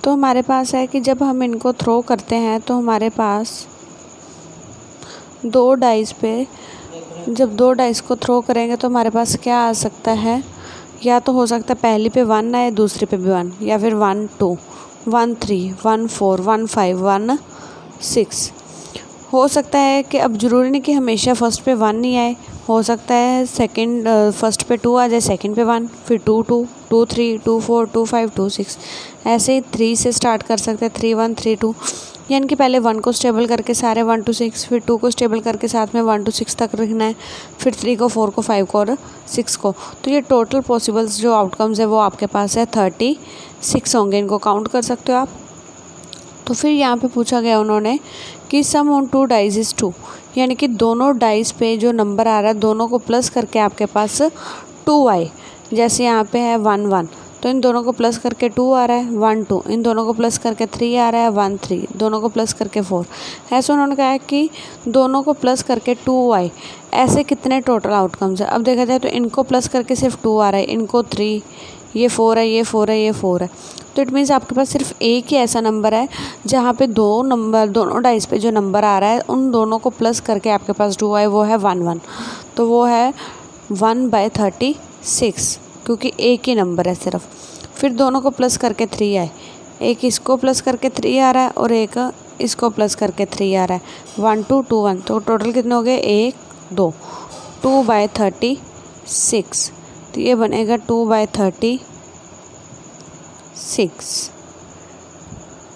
तो हमारे पास है कि जब हम इनको थ्रो करते हैं तो हमारे पास दो डाइस पे, जब दो डाइस को थ्रो करेंगे तो हमारे पास क्या आ सकता है, या तो हो सकता है पहली पे 1 आए, दूसरी पे भी 1, या फिर 1 2 1 3 1 4 1 5 1 6। हो सकता है कि अब ज़रूरी नहीं कि हमेशा फर्स्ट पे 1 ही आए, हो सकता है सेकंड फर्स्ट पे 2 आ जाए, सेकंड पे 1, फिर 2 2 2 3 2 4 2 5 2 6। ऐसे ही 3 से स्टार्ट कर सकते हैं, 3 1 3 2, यानी कि पहले 1 को स्टेबल करके सारे 1 to 6, फिर 2 को स्टेबल करके साथ में 1 to 6 तक रखना है, फिर 3 को 4 को 5 को और 6 को। तो ये टोटल पॉसिबल्स जो आउटकम्स है वो आपके पास है 36 होंगे, इनको काउंट कर सकते हो आप। तो फिर यहाँ पे पूछा गया उन्होंने कि सम ऑन 2 डाइस इज़ 2, यानी कि दोनों डाइस पे जो नंबर आ रहा है दोनों को प्लस करके आपके पास 2 आए। जैसे यहाँ पे है 1 1, तो इन दोनों को प्लस करके 2 आ रहा है, 1 2, इन दोनों को प्लस करके 3 आ रहा है, 1 3, दोनों को प्लस करके 4। ऐसे उन्होंने कहा है कि दोनों को प्लस करके 2 आए। ऐसे कितने टोटल आउटकम्स है? अब देखा जाए तो इनको प्लस करके सिर्फ 2 आ रहा है, इनको 3, ये 4 है, ये 4 है, ये 4 है। तो इट मीन्स आपके पास सिर्फ एक ही ऐसा नंबर है जहाँ पे दोनों डाइस पे जो नंबर आ रहा है उन दोनों को प्लस करके आपके पास 2 आए, वो है 1 1। तो वो है 1/36, क्योंकि एक ही नंबर है सिर्फ। फिर दोनों को प्लस करके 3 आए, एक इसको प्लस करके 3 आ रहा है और एक इसको प्लस करके 3 आ रहा है, 1 2 2 1। तो टोटल कितने हो गए? 1 2, 2/36। तो ये बनेगा 2/36।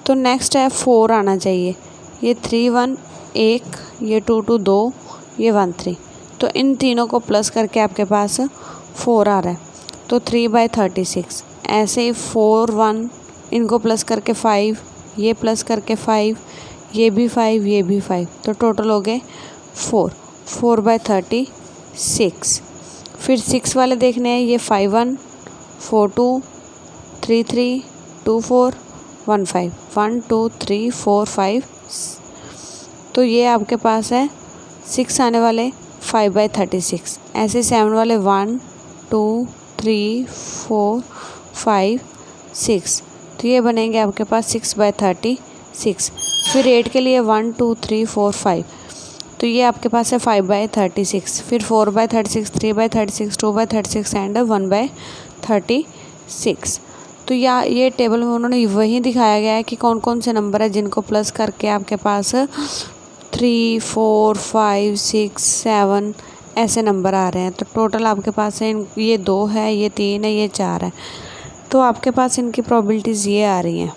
तो नेक्स्ट है 4 आना चाहिए, ये 3 1 1, ये 2 2 2, ये 1 3। तो इन तीनों को प्लस करके आपके पास 4 आ रहा है, तो 3/36। ऐसे ही 4 1, इनको प्लस करके 5, ये प्लस करके 5, ये भी 5, ये भी 5। तो टोटल हो गए 4/36। फिर 6 वाले देखने हैं, ये 5 1 4 2 3 3 2 4 1 5 1 2 3 4 5। तो ये आपके पास है 6 आने वाले 5/36। ऐसे 7 वाले 1 2 3 4 5 6। तो ये बनेंगे आपके पास 6/36। फिर 8 के लिए 1 2 3 4 5। तो ये आपके पास है 5/36। फिर 4/36, 3/36, 2/36 एंड 1/36। तो ये टेबल में उन्होंने वही दिखाया गया है कि कौन कौन से नंबर है जिनको प्लस करके आपके पास 3 4 5 6 7 ऐसे नंबर आ रहे हैं। तो टोटल आपके पास है ये 2 है, ये 3 है, ये 4 है। तो आपके पास इनकी प्रोबेबिलिटीज़ ये आ रही हैं।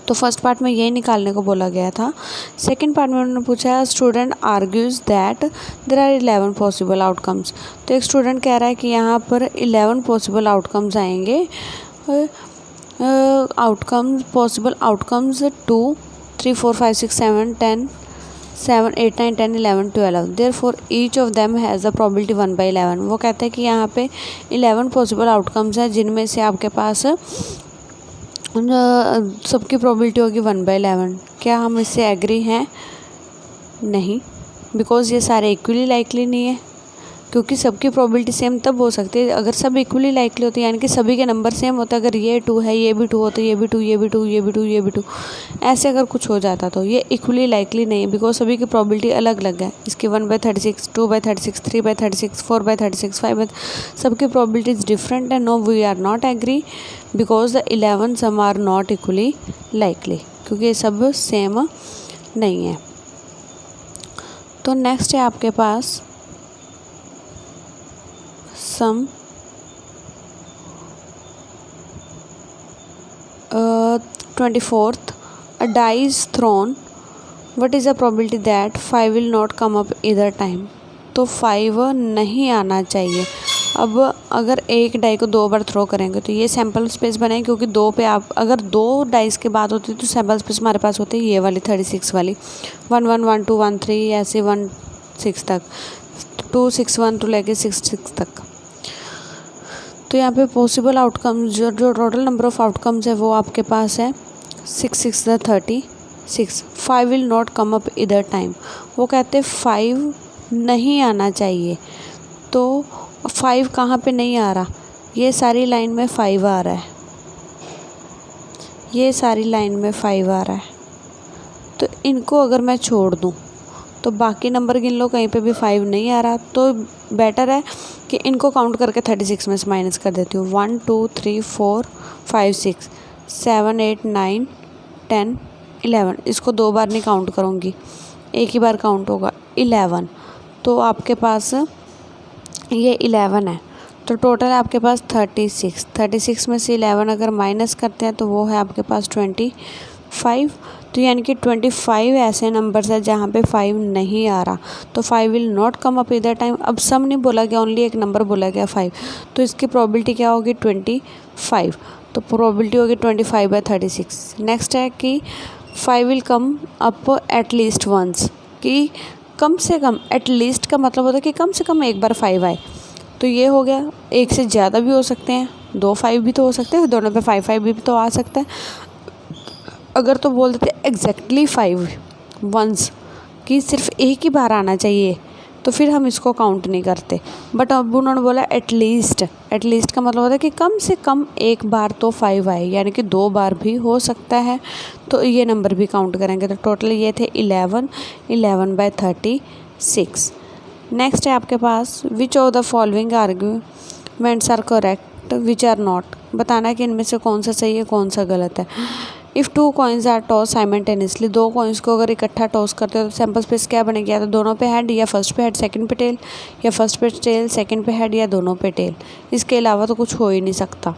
तो फर्स्ट पार्ट में यही निकालने को बोला गया था। सेकंड पार्ट में उन्होंने पूछा student argues that there are 11 possible outcomes. तो एक स्टूडेंट कह रहा है कि यहाँ पर 11 पॉसिबल आउटकम्स आएंगे। Possible outcomes 2 3 4 5 6 7 10 7 8 9 10 11 12। Therefore each of them has a probability 1/11। वो कहते हैं कि यहाँ पे 11 पॉसिबल आउटकम्स हैं जिनमें से आपके पास सबकी प्रोबेबिलिटी होगी 1/11। क्या हम इससे एग्री हैं? नहीं, बिकॉज़ ये सारे इक्वली लाइकली नहीं है, क्योंकि सबकी प्रोबेबिलिटी सेम तब हो सकती है अगर सब इक्वली लाइकली होते हैं, यानी कि सभी के नंबर सेम होते हैं। अगर ये 2 है, ये भी 2 होता है, ये भी 2, ये भी 2, ये भी 2, ये भी 2, ऐसे अगर कुछ हो जाता तो ये इक्वली लाइकली नहीं है, बिकॉज सभी की प्रोबेबिलिटी अलग अलग है। इसकी 1/36, 2/36, 3/36, 4/36, 5, सबकी प्रोबेबिलिटीज डिफरेंट है। No, we are not agree because the 11 sum are not equally likely, क्योंकि ये सब सेम नहीं है। तो नेक्स्ट है आपके पास सम 24th, a die is thrown, what is the probability that 5 will not come up either time? तो 5 नहीं आना चाहिए। अब अगर एक डाई को 2 बार थ्रो करेंगे तो ये सैम्पल स्पेस बनेगी, क्योंकि 2 पे आप अगर 2 डाइस की बात होती तो सैम्पल स्पेस हमारे पास होती है ये वाली 36 वाली, 1 1 1 2 1 3 ऐसे 1 6 तक, 2 6 1 to लेके 6 6 तक। तो यहाँ पे पॉसिबल आउटकम्स जो टोटल नंबर ऑफ़ आउटकम्स है वो आपके पास है 6 6 36। 5 विल नॉट कम अप इधर टाइम। वो कहते हैं 5 नहीं आना चाहिए। तो 5 कहाँ पे नहीं आ रहा? ये सारी लाइन में 5 आ रहा है, ये सारी लाइन में 5 आ रहा है, तो इनको अगर मैं छोड़ दूँ तो बाकी नंबर गिन लो, कहीं पे भी 5 नहीं आ रहा, तो बेटर है कि इनको काउंट करके 36 में से माइनस कर देती हूँ। 1 2 3 4 5 6 7 8 9 10 11, इसको 2 बार नहीं काउंट करूँगी, एक ही बार काउंट होगा 11। तो आपके पास ये 11 है, तो टोटल है आपके पास 36 में से 11 अगर माइनस करते हैं तो वो है आपके पास 25। तो यानी कि 25 ऐसे नंबर्स है जहाँ पे 5 नहीं आ रहा, तो 5 विल नॉट कम अप इधर टाइम। अब सम नहीं बोला गया, ओनली एक नंबर बोला गया 5, तो इसकी प्रोबेबिलिटी क्या होगी 25, तो प्रोबेबिलिटी होगी 25/36। नेक्स्ट है कि 5 will come up at least once, कि कम से कम, एट लीस्ट का मतलब होता है कि कम से कम एक बार 5 आए। तो ये हो गया, एक से ज़्यादा भी हो सकते हैं, 2 5 भी तो हो सकते हैं, दोनों पे 5 5 भी तो आ सकता है। अगर तो बोल देते एग्जैक्टली 5 वंस कि सिर्फ एक ही बार आना चाहिए, तो फिर हम इसको काउंट नहीं करते। बट अब उन्होंने बोला एटलीस्ट का मतलब होता है कि कम से कम एक बार तो 5 आए, यानी कि 2 बार भी हो सकता है, तो ये नंबर भी काउंट करेंगे। तो टोटल ये थे 11/36। नेक्स्ट है आपके पास which of the following arguments are correct which are not, बताना है कि इनमें से कौन सा सही है कौन सा गलत है। If 2 coins are toss simultaneously, 2 coins को अगर इकट्ठा टॉस करते हो तो सैम्पल स्पेस क्या बनेगी, या तो दोनों पे हेड, या फर्स्ट पे हेड सेकंड पे टेल, या फर्स्ट पे टेल सेकंड पे हेड, या दोनों पे टेल। इसके अलावा तो कुछ हो ही नहीं सकता।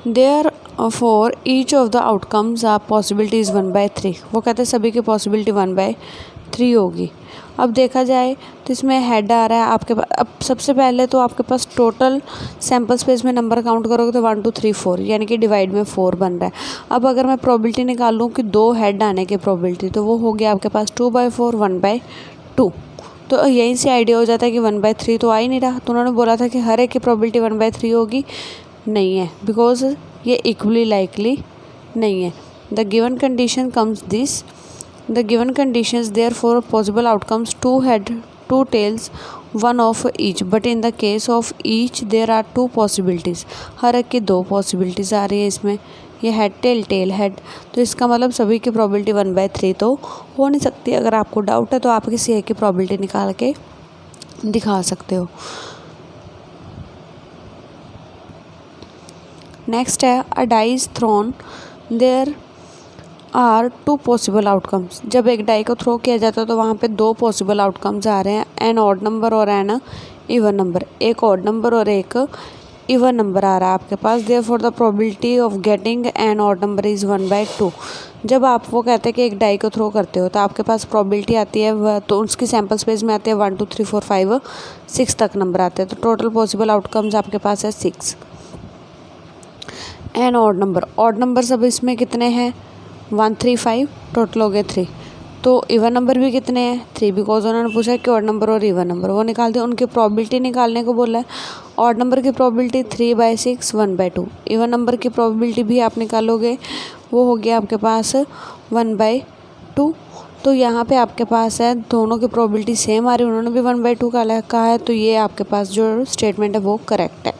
Therefore each of the outcomes are possibilities 1/3, वो कहते हैं सभी की पॉसिबिलिटी 1/3 होगी। अब देखा जाए तो इसमें हेड आ रहा है आपके पास। अब सबसे पहले तो आपके पास टोटल सैम्पल स्पेस में नंबर काउंट करोगे तो 1 2 3 4, यानी कि डिवाइड में 4 बन रहा है। अब अगर मैं प्रोबेबिलिटी निकालूँ कि 2 हेड आने की प्रोबेबिलिटी, तो वो हो गया आपके पास 2/4 1/2। तो यहीं से आइडिया हो जाता है कि 1/3 तो आ ही नहीं रहा। तो उन्होंने बोला था कि हर एक की प्रोबेबिलिटी 1/3 होगी, नहीं है, बिकॉज ये इक्वली लाइकली नहीं है। The given condition comes this, the given conditions therefore possible outcomes 2 head 2 tails 1 of each, but in the case of each there are 2 possibilities, हर एक की 2 possibilities आ रही है इसमें, ये हेड टेल टेल हेड, तो इसका मतलब सभी की प्रोबेबिलिटी 1/3 तो हो नहीं सकती। अगर आपको डाउट है तो आप किसी एक की प्रोबेबिलिटी निकाल के दिखा सकते हो। नेक्स्ट है a dice thrown there are 2 possible outcomes, जब एक डाई को थ्रो किया जाता है तो वहाँ पे 2 पॉसिबल आउटकम्स आ रहे हैं, एन ऑड नंबर और एन इवन नंबर, एक ऑड नंबर और एक इवन नंबर आ रहा है आपके पास। Therefore the probability of getting an odd number is 1/2। जब आप वो कहते हैं कि एक डाई को थ्रो करते हो तो आपके पास प्रोबेबिलिटी आती है, तो उसकी सैम्पल स्पेस में आती है 1 2 3 4 5 6 तक नंबर आते हैं, तो टोटल पॉसिबल आउटकम्स आपके पास है 6। एन ऑड नंबर सब इसमें कितने हैं 1 3 5, टोटल हो गए 3। तो इवन नंबर भी कितने हैं 3, बिकॉज उन्होंने पूछा कि ऑड नंबर और इवन नंबर, वो निकाल दिया। उनकी प्रोबेबिलिटी निकालने को बोला है। ऑड नंबर की प्रोबेबिलिटी 3/6 1/2, इवन नंबर की प्रोबेबिलिटी भी आप निकालोगे, वो हो गया आपके पास 1/2। तो यहाँ पे आपके पास है दोनों की प्रोबेबिलिटी सेम आ रही है, उन्होंने भी 1/2 का कहा है, तो ये आपके पास जो स्टेटमेंट है वो करेक्ट है।